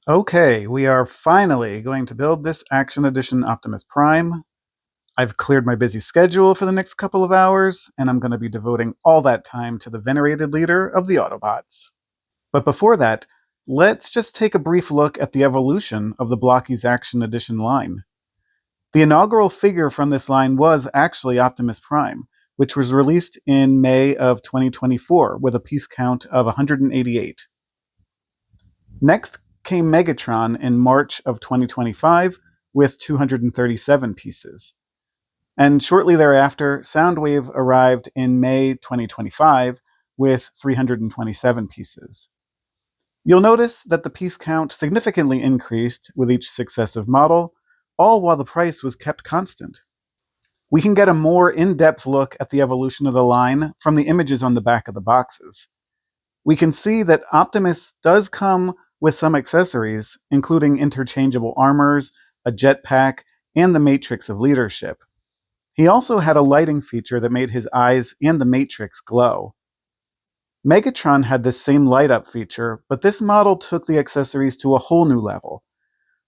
Okay, we are finally going to build this Action Edition Optimus Prime. I've cleared my busy schedule for the next couple of hours, and I'm going to be devoting all that time to the venerated leader of the Autobots. But before that, let's just take a brief look at the evolution of the Blokees Action Edition line. The inaugural figure from this line was actually Optimus Prime, which was released in May of 2024 with a piece count of 188. Next came Megatron in March of 2025 with 237 pieces. And shortly thereafter, Soundwave arrived in May 2025 with 327 pieces. You'll notice that the piece count significantly increased with each successive model, all while the price was kept constant. We can get a more in-depth look at the evolution of the line from the images on the back of the boxes. We can see that Optimus does come with some accessories, including interchangeable armors, a jetpack, and the Matrix of Leadership. He also had a lighting feature that made his eyes and the Matrix glow. Megatron had this same light-up feature, but this model took the accessories to a whole new level.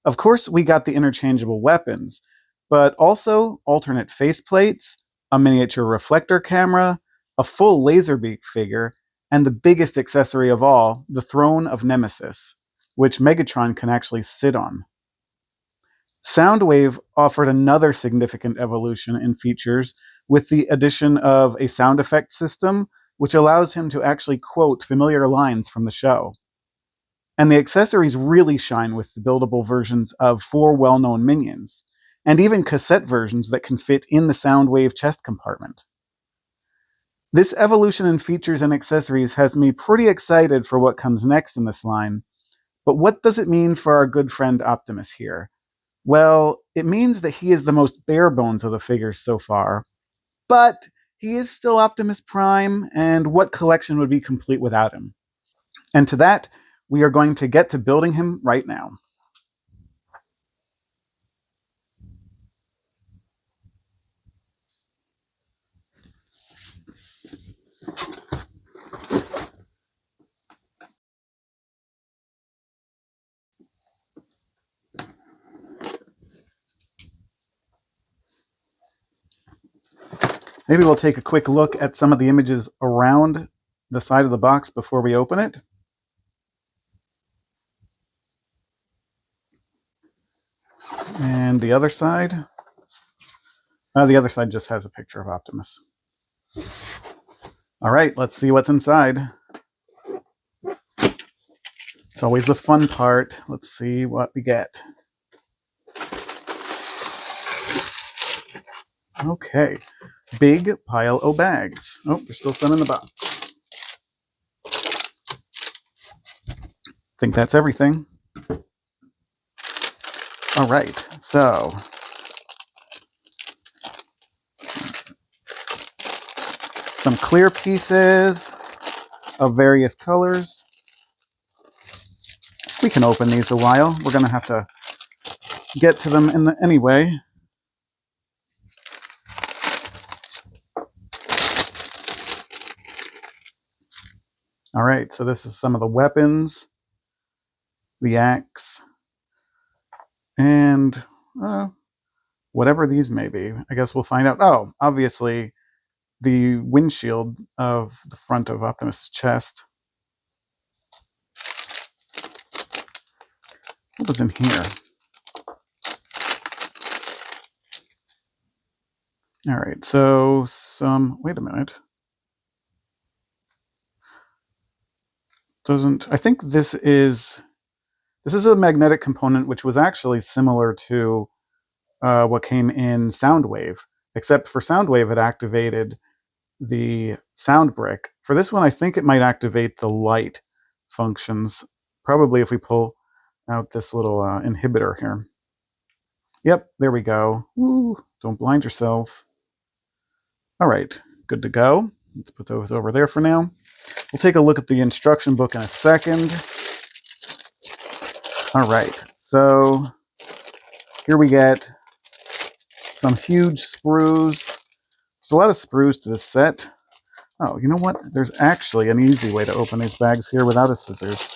Of course, we got the interchangeable weapons, but also alternate faceplates, a miniature reflector camera, a full Laserbeak figure, and the biggest accessory of all, the Throne of Nemesis, which Megatron can actually sit on. Soundwave offered another significant evolution in features with the addition of a sound effect system, which allows him to actually quote familiar lines from the show. And the accessories really shine with the buildable versions of 4 well-known minions, and even cassette versions that can fit in the Soundwave chest compartment. This evolution in features and accessories has me pretty excited for what comes next in this line, but what does it mean for our good friend Optimus here? Well, it means that he is the most bare bones of the figures so far, but he is still Optimus Prime, and what collection would be complete without him? And to that, we are going to get to building him right now. Maybe we'll take a quick look at some of the images around the side of the box before we open it. And the other side. The other side just has a picture of Optimus. All right, let's see what's inside. It's always the fun part. Let's see what we get. Okay, big pile of bags. Oh, there's still some in the box. I think that's everything. All right, so some clear pieces of various colors. We can open these a while. We're going to have to get to them anyway. All right, so this is some of the weapons, the axe, and whatever these may be. I guess we'll find out. Oh, obviously, the windshield of the front of Optimus' chest. What was in here? All right, so wait a minute. I think this is a magnetic component which was actually similar to what came in Soundwave, except for Soundwave it activated the sound brick. For this one, I think it might activate the light functions, probably if we pull out this little inhibitor here. Yep, there we go. Woo, don't blind yourself. All right, good to go. Let's put those over there for now. We'll take a look at the instruction book in a second. All right, so here we get some huge sprues. There's a lot of sprues to this set. Oh, you know what? There's actually an easy way to open these bags here without a scissors.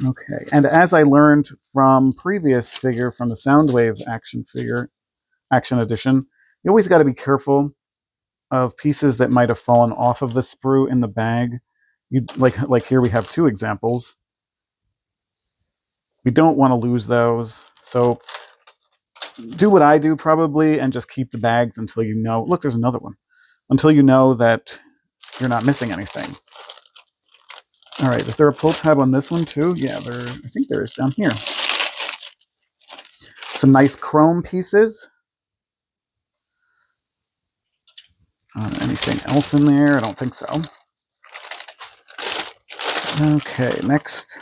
Okay, and as I learned from previous figure from the Soundwave action edition, you always got to be careful of pieces that might have fallen off of the sprue in the bag. You like here we have two examples. We don't want to lose those, so do what I do probably and just keep the bags until you know. Look, there's another one. Until you know that you're not missing anything. All right, is there a pull tab on this one too? Yeah, I think there is down here. Some nice chrome pieces. Anything else in there? I don't think so. Okay, next.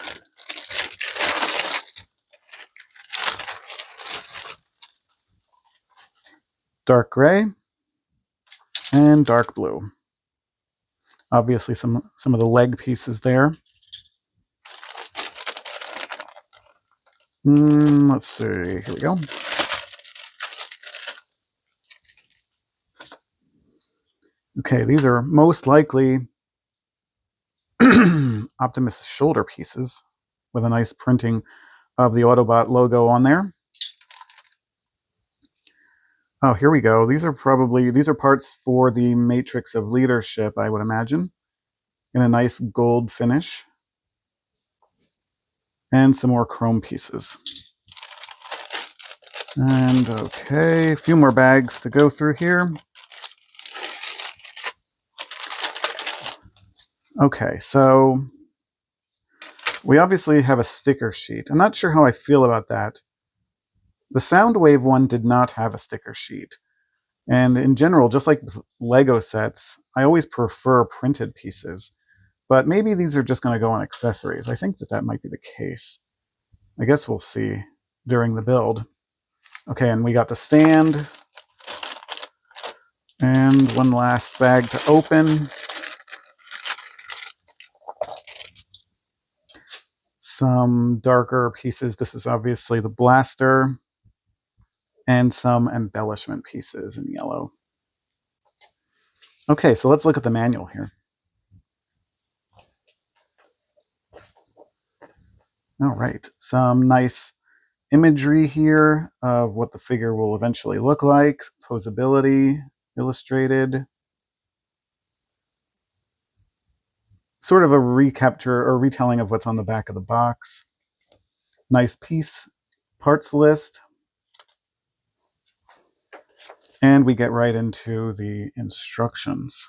Dark gray and dark blue. Obviously some of the leg pieces there. Let's see, here we go. Okay, these are most likely Optimus shoulder pieces with a nice printing of the Autobot logo on there. Oh, here we go. These are parts for the Matrix of Leadership, I would imagine, in a nice gold finish. And some more chrome pieces. And okay, a few more bags to go through here. Okay, so we obviously have a sticker sheet. I'm not sure how I feel about that. The Soundwave one did not have a sticker sheet. And in general, just like Lego sets, I always prefer printed pieces. But maybe these are just going to go on accessories. I think that might be the case. I guess we'll see during the build. Okay, and we got the stand. And one last bag to open. Some darker pieces. This is obviously the blaster. And some embellishment pieces in yellow. Okay, so let's look at the manual here. All right, some nice imagery here of what the figure will eventually look like. Poseability illustrated. Sort of a recapture or retelling of what's on the back of the box. Nice piece, parts list. And we get right into the instructions.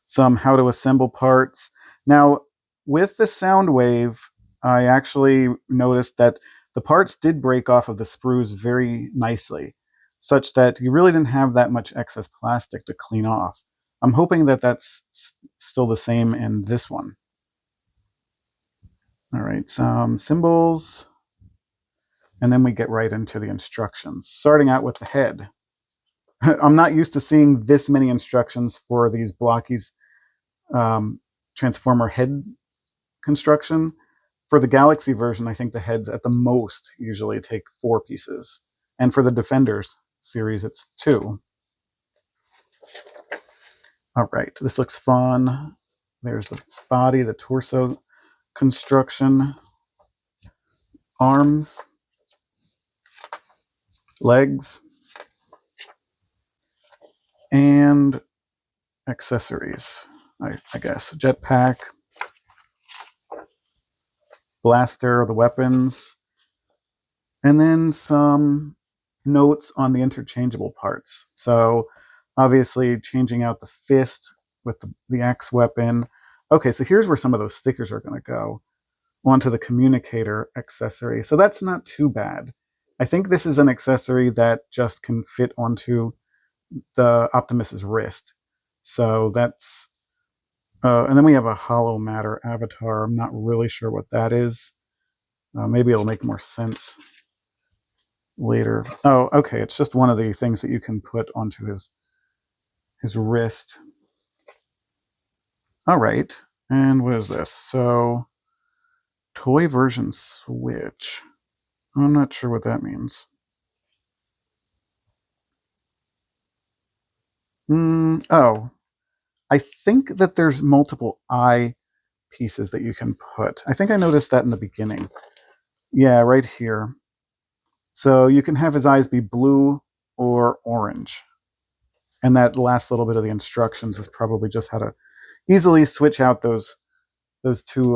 Some how to assemble parts. Now, with the Soundwave, I actually noticed that the parts did break off of the sprues very nicely, such that you really didn't have that much excess plastic to clean off. I'm hoping that that's still the same in this one. All right, some symbols, and then we get right into the instructions, starting out with the head. I'm not used to seeing this many instructions for these Blokees Transformer head construction. For the Galaxy version, I think the heads at the most usually take 4 pieces. And for the Defenders series, it's 2. All right, this looks fun. There's the body, the torso construction, arms, legs, and accessories, I guess. Jetpack, blaster, the weapons, and then some notes on the interchangeable parts. So obviously changing out the fist with the axe weapon. Okay, so here's where some of those stickers are going to go onto the communicator accessory. So that's not too bad. I think this is an accessory that just can fit onto the Optimus's wrist. So that's, and then we have a hollow matter avatar. I'm not really sure what that is. Maybe it'll make more sense later. Oh, okay. It's just one of the things that you can put onto his wrist. All right. And what is this? So, toy version Switch. I'm not sure what that means. Oh, I think that there's multiple eye pieces that you can put. I think I noticed that in the beginning. Yeah, right here. So you can have his eyes be blue or orange. And that last little bit of the instructions is probably just how to easily switch out those two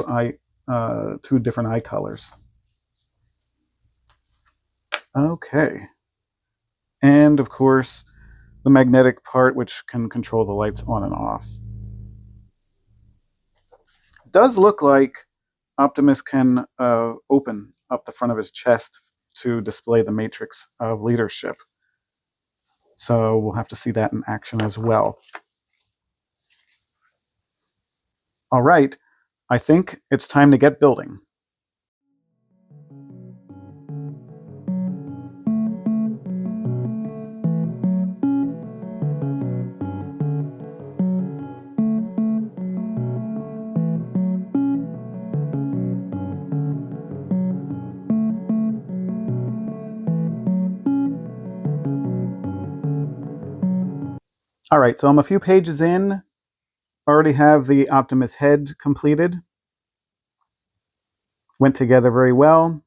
different eye colors. Okay. And of course, the magnetic part, which can control the lights on and off. It does look like Optimus can open up the front of his chest to display the matrix of leadership. So we'll have to see that in action as well. All right, I think it's time to get building. All right, so I'm a few pages in. Already have the Optimus head completed. Went together very well.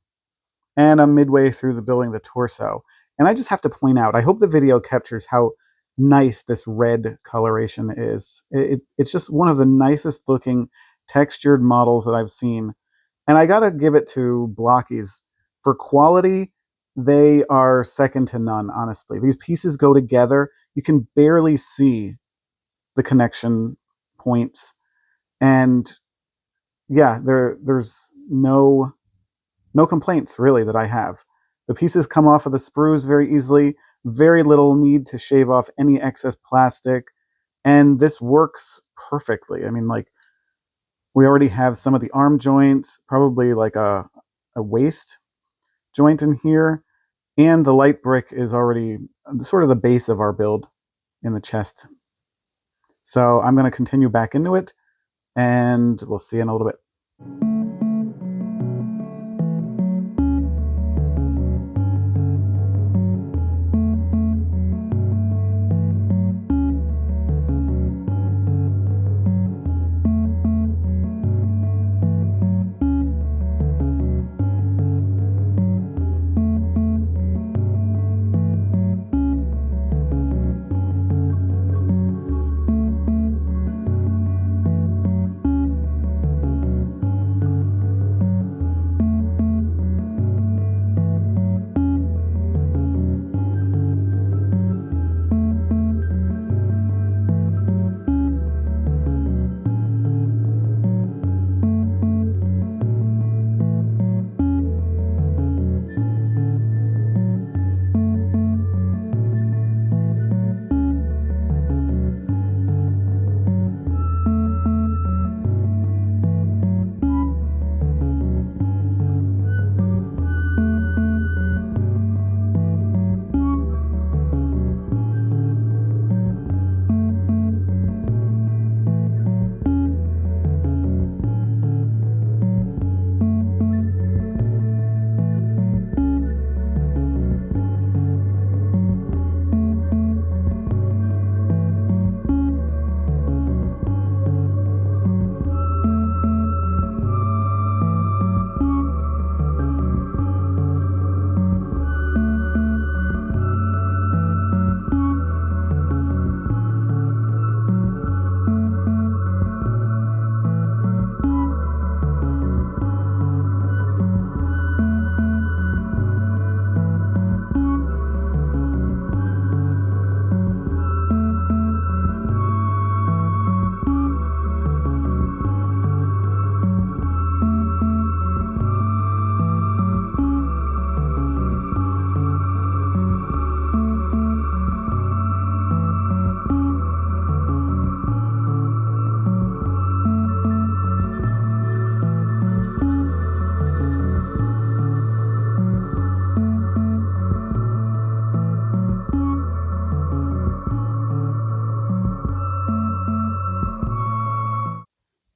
And I'm midway through the building the torso. And I just have to point out, I hope the video captures how nice this red coloration is. It's just one of the nicest looking textured models that I've seen. And I gotta give it to Blokees. For quality, they are second to none, honestly. These pieces go together. You can barely see the connection points. And yeah, there's no complaints really that I have. The pieces come off of the sprues very easily, very little need to shave off any excess plastic, and this works perfectly. I mean, like, we already have some of the arm joints, probably like a waist joint in here, and the light brick is already sort of the base of our build in the chest. So I'm going to continue back into it, and we'll see in a little bit.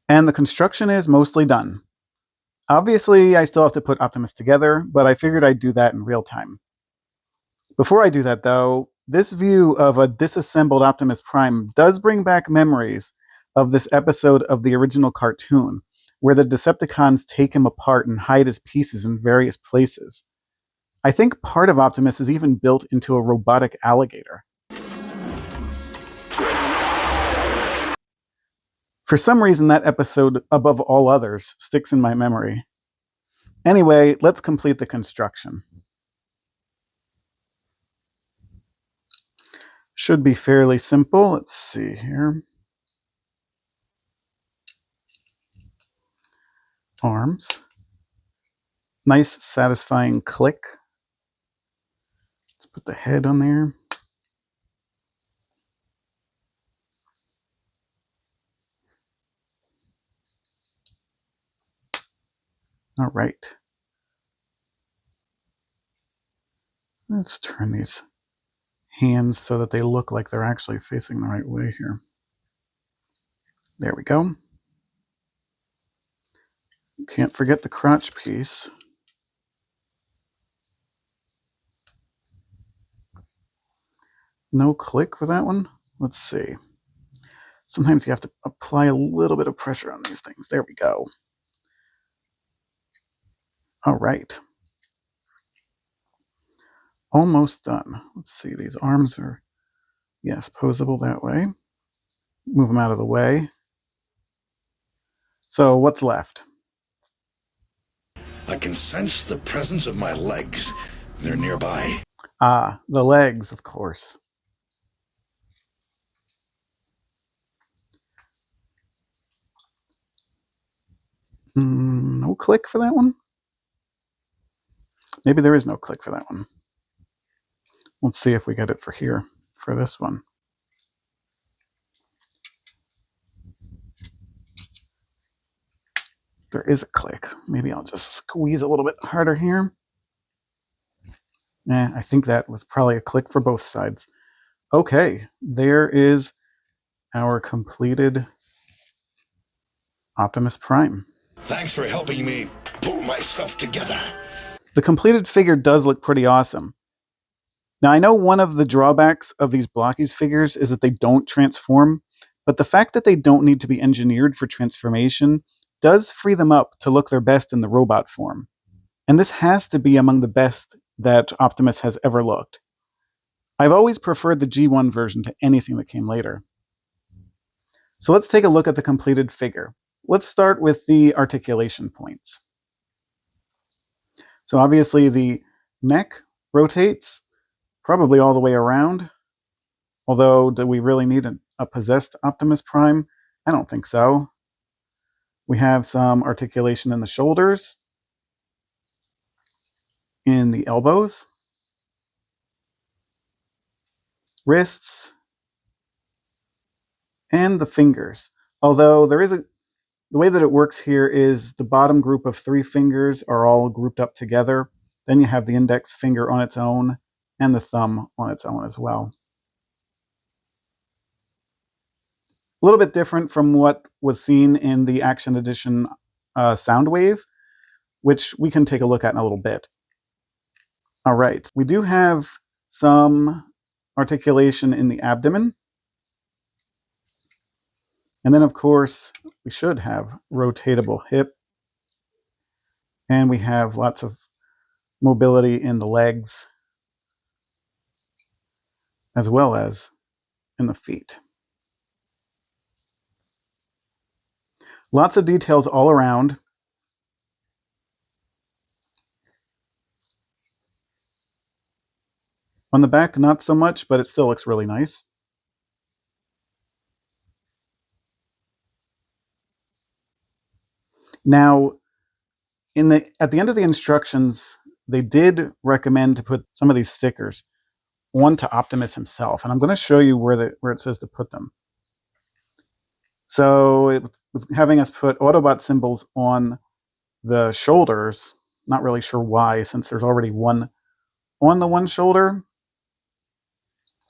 And the construction is mostly done. Obviously, I still have to put Optimus together, but I figured I'd do that in real time. Before I do that, though, this view of a disassembled Optimus Prime does bring back memories of this episode of the original cartoon. where the Decepticons take him apart and hide his pieces in various places. I think part of Optimus is even built into a robotic alligator. For some reason, that episode, above all others, sticks in my memory. Anyway, let's complete the construction. Should be fairly simple. Let's see here. Arms. Nice, satisfying click. Let's put the head on there. All right. Let's turn these hands so that they look like they're actually facing the right way here. There we go. Can't forget the crotch piece. No click for that one. Let's see. Sometimes you have to apply a little bit of pressure on these things. There we go. All right. Almost done. Let's see. These arms are, yes, poseable that way. Move them out of the way. So what's left? I can sense the presence of my legs. They're nearby. Ah, the legs, of course. No click for that one? Maybe there is no click for that one. Let's see if we get it for here, for this one. There is a click. Maybe I'll just squeeze a little bit harder here. I think that was probably a click for both sides. Okay, there is our completed Optimus Prime. Thanks for helping me pull myself together. The completed figure does look pretty awesome. Now, I know one of the drawbacks of these Blokees figures is that they don't transform, but the fact that they don't need to be engineered for transformation does free them up to look their best in the robot form. And this has to be among the best that Optimus has ever looked. I've always preferred the G1 version to anything that came later. So let's take a look at the completed figure. Let's start with the articulation points. So obviously the neck rotates probably all the way around. Although, do we really need a possessed Optimus Prime? I don't think so. We have some articulation in the shoulders, in the elbows, wrists, and the fingers. Although the way that it works here is the bottom group of 3 fingers are all grouped up together. Then you have the index finger on its own and the thumb on its own as well. A little bit different from what was seen in the Action Edition Soundwave, which we can take a look at in a little bit. All right, we do have some articulation in the abdomen. And then, of course, we should have rotatable hip. And we have lots of mobility in the legs, as well as in the feet. Lots of details all around. On the back, not so much, but it still looks really nice. Now, at the end of the instructions, they did recommend to put some of these stickers onto Optimus himself, and I'm going to show you where it says to put them. So it was having us put Autobot symbols on the shoulders. Not really sure why, since there's already one on the one shoulder.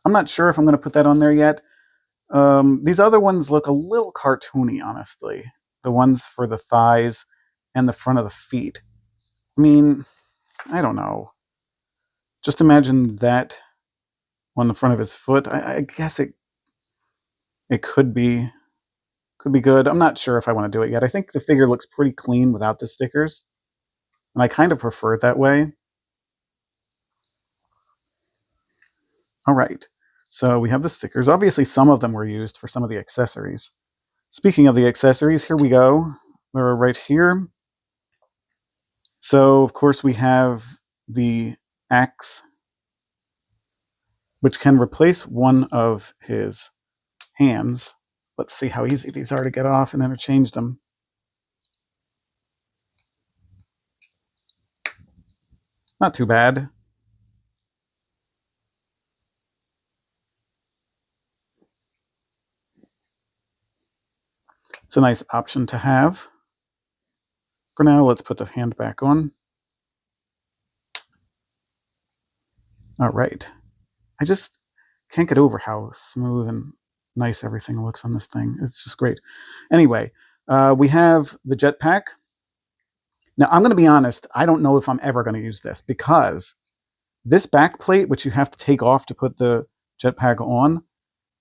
I'm not sure if I'm going to put that on there yet. These other ones look a little cartoony, honestly. The ones for the thighs and the front of the feet. I mean, I don't know. Just imagine that on the front of his foot. I guess it could be could be good. I'm not sure if I want to do it yet. I think the figure looks pretty clean without the stickers, and I kind of prefer it that way. All right, so we have the stickers. Obviously, some of them were used for some of the accessories. Speaking of the accessories, here we go. They're right here. So, of course, we have the axe, which can replace one of his hands. Let's see how easy these are to get off and interchange them. Not too bad. It's a nice option to have. For now, let's put the hand back on. All right. I just can't get over how smooth and nice everything looks on this thing. It's just great. Anyway, we have the jetpack. Now, I'm going to be honest, I don't know if I'm ever going to use this because this back plate, which you have to take off to put the jetpack on,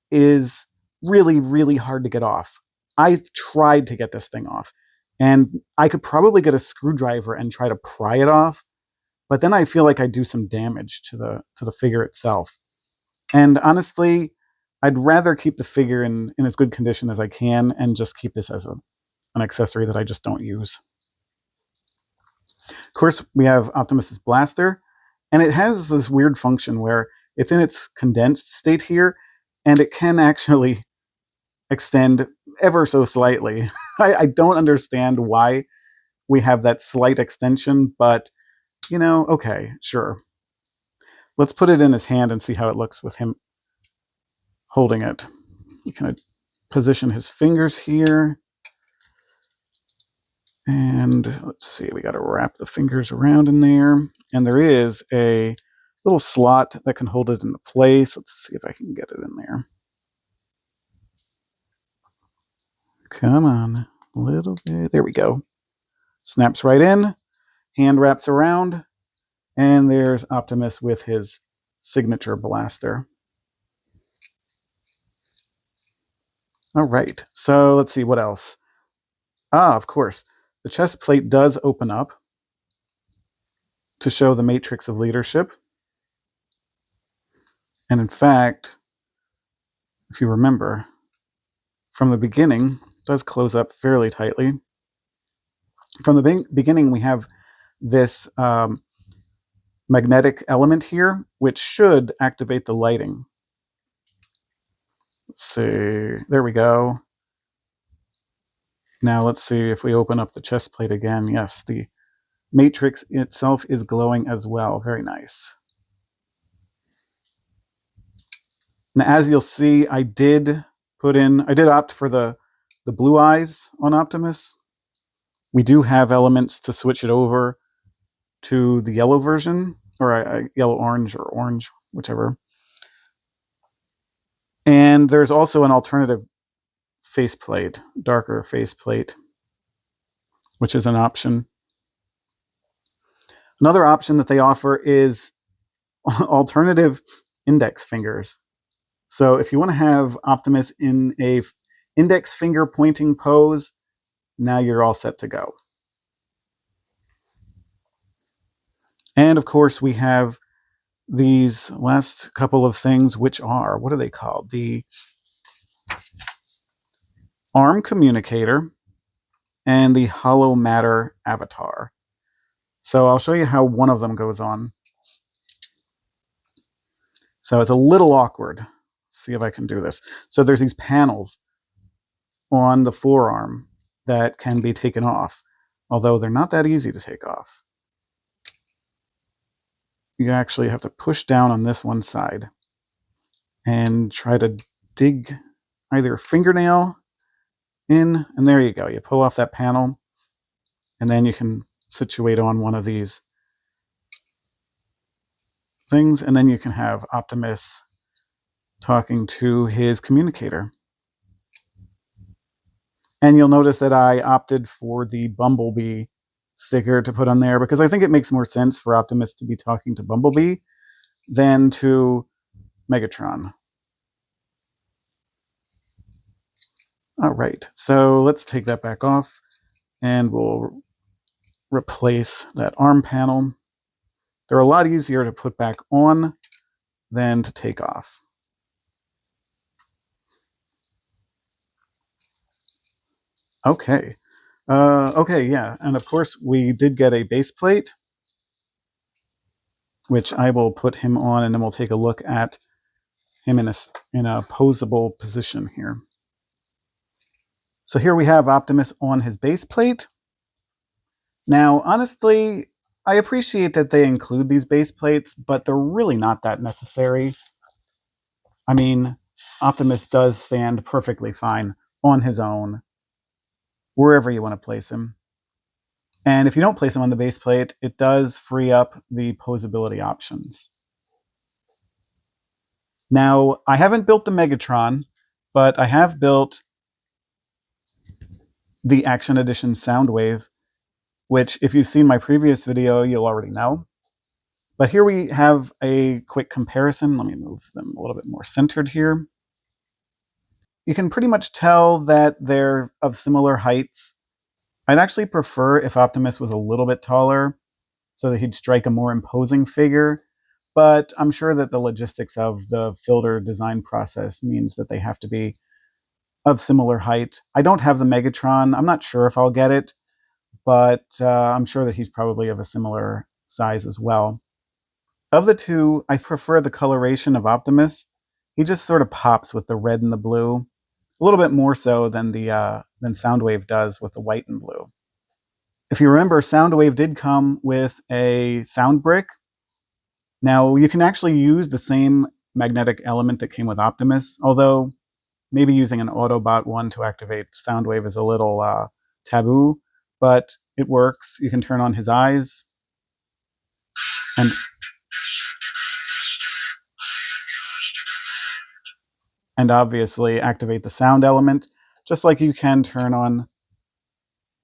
is really, really hard to get off. I've tried to get this thing off, and I could probably get a screwdriver and try to pry it off, but then I feel like I do some damage to the figure itself. And honestly, I'd rather keep the figure in as good condition as I can and just keep this as an accessory that I just don't use. Of course, we have Optimus's blaster, and it has this weird function where it's in its condensed state here, and it can actually extend ever so slightly. I don't understand why we have that slight extension, but okay, sure. Let's put it in his hand and see how it looks with him holding it. You can position his fingers here. And let's see, we got to wrap the fingers around in there. And there is a little slot that can hold it into place. Let's see if I can get it in there. Come on, a little bit. There we go. Snaps right in, hand wraps around, and there's Optimus with his signature blaster. All right, so let's see what else. Of course, the chest plate does open up to show the matrix of leadership. And in fact, if you remember, from the beginning, it does close up fairly tightly. From the beginning, we have this magnetic element here, which should activate the lighting. Let's see, there we go. Now let's see if we open up the chest plate again. Yes, the matrix itself is glowing as well. Very nice. Now, as you'll see, I did opt for the blue eyes on Optimus. We do have elements to switch it over to the yellow version, or yellow-orange or orange, whichever. And there's also an alternative faceplate, darker faceplate, which is an option. Another option that they offer is alternative index fingers. So if you want to have Optimus in a index finger pointing pose, now you're all set to go. And of course, we have these last couple of things, which are, what are they called? The arm communicator and the hollow matter avatar. So I'll show you how one of them goes on. So it's a little awkward. Let's see if I can do this. So there's these panels on the forearm that can be taken off, although they're not that easy to take off. You actually have to push down on this one side and try to dig either a fingernail in, and there you go. You pull off that panel, and then you can situate on one of these things, and then you can have Optimus talking to his communicator. And you'll notice that I opted for the Bumblebee sticker to put on there because I think it makes more sense for Optimus to be talking to Bumblebee than to Megatron. All right, so let's take that back off, and we'll replace that arm panel. They're a lot easier to put back on than to take off. Okay. Okay, yeah, and of course we did get a base plate, which I will put him on, and then we'll take a look at him in a poseable position here. So here we have Optimus on his base plate. Now, honestly, I appreciate that they include these base plates, but they're really not that necessary. I mean, Optimus does stand perfectly fine on his own, wherever you want to place him. And if you don't place him on the base plate, it does free up the posability options. Now, I haven't built the Megatron, but I have built the Action Edition Soundwave, which if you've seen my previous video, you'll already know. But here we have a quick comparison. Let me move them a little bit more centered here. You can pretty much tell that they're of similar heights. I'd actually prefer if Optimus was a little bit taller so that he'd strike a more imposing figure, but I'm sure that the logistics of the filter design process means that they have to be of similar height. I don't have the Megatron. I'm not sure if I'll get it, but I'm sure that he's probably of a similar size as well. Of the two, I prefer the coloration of Optimus. He just sort of pops with the red and the blue, a little bit more so than Soundwave does with the white and blue. If you remember, Soundwave did come with a sound brick. Now, you can actually use the same magnetic element that came with Optimus, although maybe using an Autobot one to activate Soundwave is a little taboo, but it works. You can turn on his eyes, and obviously activate the sound element, just like you can turn on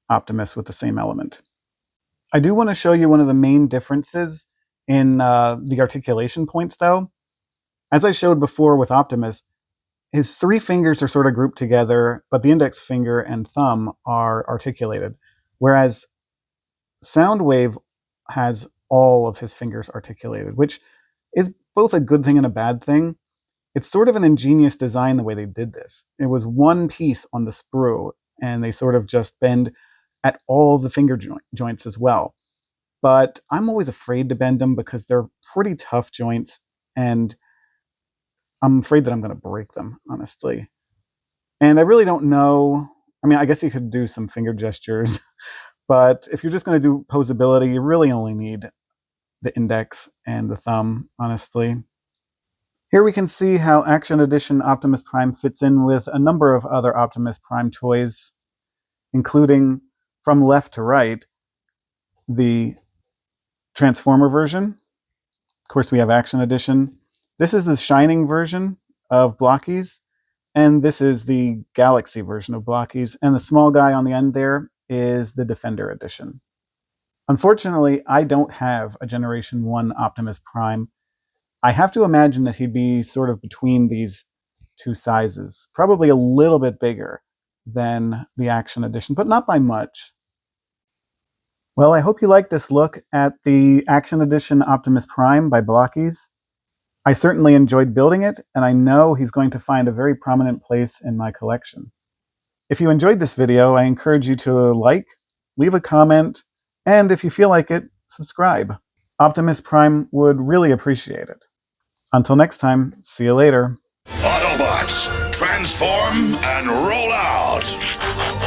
Optimus with the same element. I do want to show you one of the main differences in the articulation points, though. As I showed before with Optimus, his three fingers are sort of grouped together, but the index finger and thumb are articulated, whereas Soundwave has all of his fingers articulated, which is both a good thing and a bad thing. It's sort of an ingenious design the way they did this. It was one piece on the sprue, and they sort of just bend at all the finger joints as well. But I'm always afraid to bend them because they're pretty tough joints, and I'm afraid that I'm going to break them, honestly. And I really don't know. I mean, I guess you could do some finger gestures, but if you're just going to do posability, you really only need the index and the thumb, honestly. Here we can see how Action Edition Optimus Prime fits in with a number of other Optimus Prime toys, including, from left to right, the Transformer version. Of course, we have Action Edition. This is the Shining version of Blokees, and this is the Galaxy version of Blokees, and the small guy on the end there is the Defender Edition. Unfortunately, I don't have a Generation 1 Optimus Prime. I have to imagine that he'd be sort of between these two sizes, probably a little bit bigger than the Action Edition, but not by much. Well, I hope you liked this look at the Action Edition Optimus Prime by Blokees. I certainly enjoyed building it, and I know he's going to find a very prominent place in my collection. If you enjoyed this video, I encourage you to like, leave a comment, and if you feel like it, subscribe. Optimus Prime would really appreciate it. Until next time, see you later. Autobots, transform and roll out!